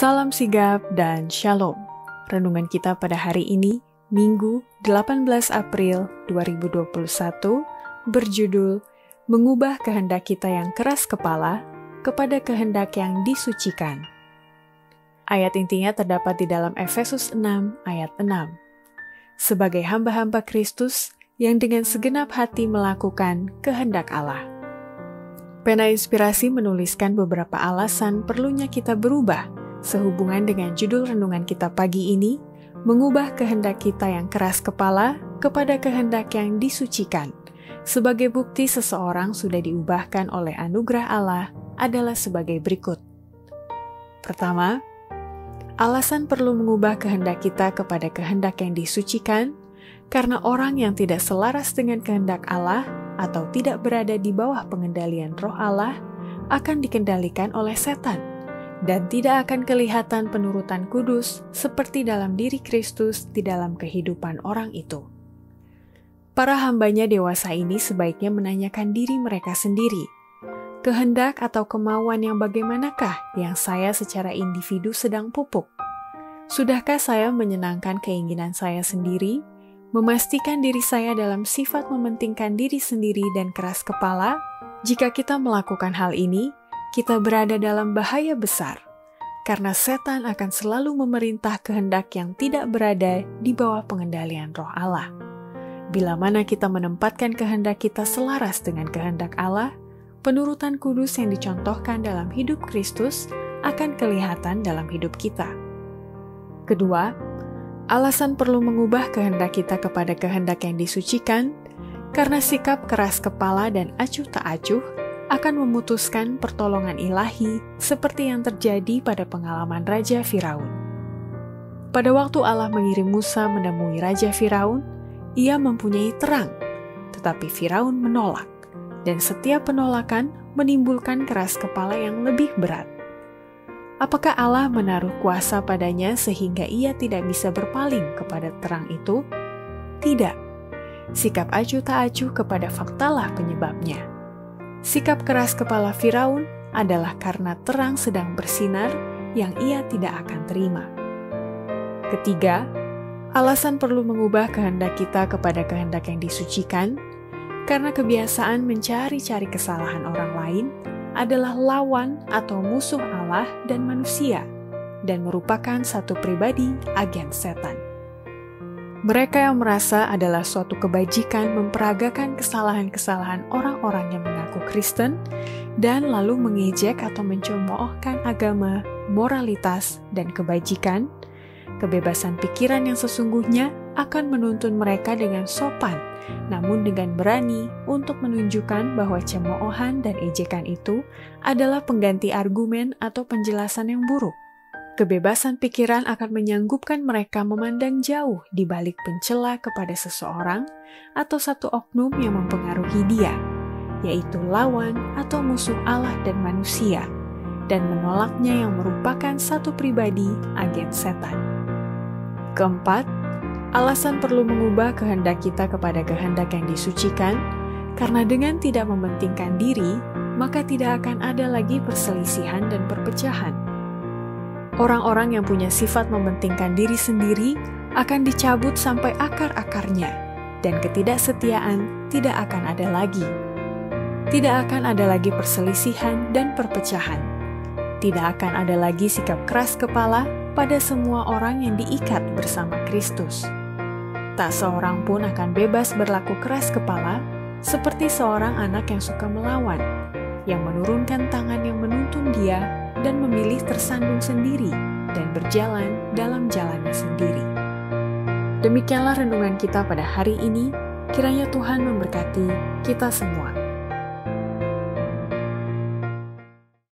Salam sigap dan shalom. Renungan kita pada hari ini, Minggu 18 April 2021, berjudul Mengubah kehendak kita yang keras kepala kepada kehendak yang disucikan. Ayat intinya terdapat di dalam Efesus 6 ayat 6. Sebagai hamba-hamba Kristus yang dengan segenap hati melakukan kehendak Allah. Pena Inspirasi menuliskan beberapa alasan perlunya kita berubah sehubungan dengan judul renungan kita pagi ini, mengubah kehendak kita yang keras kepala kepada kehendak yang disucikan. Sebagai bukti seseorang sudah diubahkan oleh anugerah Allah adalah sebagai berikut. Pertama, alasan perlu mengubah kehendak kita kepada kehendak yang disucikan, karena orang yang tidak selaras dengan kehendak Allah atau tidak berada di bawah pengendalian Roh Allah akan dikendalikan oleh setan. Dan tidak akan kelihatan penurutan kudus seperti dalam diri Kristus di dalam kehidupan orang itu. Para hambanya dewasa ini sebaiknya menanyakan diri mereka sendiri, kehendak atau kemauan yang bagaimanakah yang saya secara individu sedang pupuk? Sudahkah saya menyenangkan keinginan saya sendiri, memastikan diri saya dalam sifat mementingkan diri sendiri dan keras kepala? Jika kita melakukan hal ini, kita berada dalam bahaya besar, karena setan akan selalu memerintah kehendak yang tidak berada di bawah pengendalian Roh Allah. Bila mana kita menempatkan kehendak kita selaras dengan kehendak Allah, penurutan kudus yang dicontohkan dalam hidup Kristus akan kelihatan dalam hidup kita. Kedua, alasan perlu mengubah kehendak kita kepada kehendak yang disucikan, karena sikap keras kepala dan acuh tak acuh akan memutuskan pertolongan ilahi seperti yang terjadi pada pengalaman Raja Firaun. Pada waktu Allah mengirim Musa menemui Raja Firaun, ia mempunyai terang, tetapi Firaun menolak, dan setiap penolakan menimbulkan keras kepala yang lebih berat. Apakah Allah menaruh kuasa padanya sehingga ia tidak bisa berpaling kepada terang itu? Tidak. Sikap acuh tak acuh kepada faktalah penyebabnya. Sikap keras kepala Firaun adalah karena terang sedang bersinar yang ia tidak akan terima. Ketiga, alasan perlu mengubah kehendak kita kepada kehendak yang disucikan, karena kebiasaan mencari-cari kesalahan orang lain adalah lawan atau musuh Allah dan manusia, dan merupakan satu pribadi agen setan. Mereka yang merasa adalah suatu kebajikan memperagakan kesalahan-kesalahan orang-orang yang mengaku Kristen dan lalu mengejek atau mencemoohkan agama, moralitas, dan kebajikan, kebebasan pikiran yang sesungguhnya akan menuntun mereka dengan sopan, namun dengan berani untuk menunjukkan bahwa cemoohan dan ejekan itu adalah pengganti argumen atau penjelasan yang buruk. Kebebasan pikiran akan menyanggupkan mereka memandang jauh di balik pencela kepada seseorang atau satu oknum yang mempengaruhi dia, yaitu lawan atau musuh Allah dan manusia, dan menolaknya yang merupakan satu pribadi agen setan. Keempat, alasan perlu mengubah kehendak kita kepada kehendak yang disucikan, karena dengan tidak mementingkan diri, maka tidak akan ada lagi perselisihan dan perpecahan. Orang-orang yang punya sifat mementingkan diri sendiri akan dicabut sampai akar-akarnya, dan ketidaksetiaan tidak akan ada lagi. Tidak akan ada lagi perselisihan dan perpecahan. Tidak akan ada lagi sikap keras kepala pada semua orang yang diikat bersama Kristus. Tak seorang pun akan bebas berlaku keras kepala seperti seorang anak yang suka melawan, yang menurunkan tangan yang menuntun dia dan memilih tersandung sendiri dan berjalan dalam jalannya sendiri. Demikianlah renungan kita pada hari ini, kiranya Tuhan memberkati kita semua.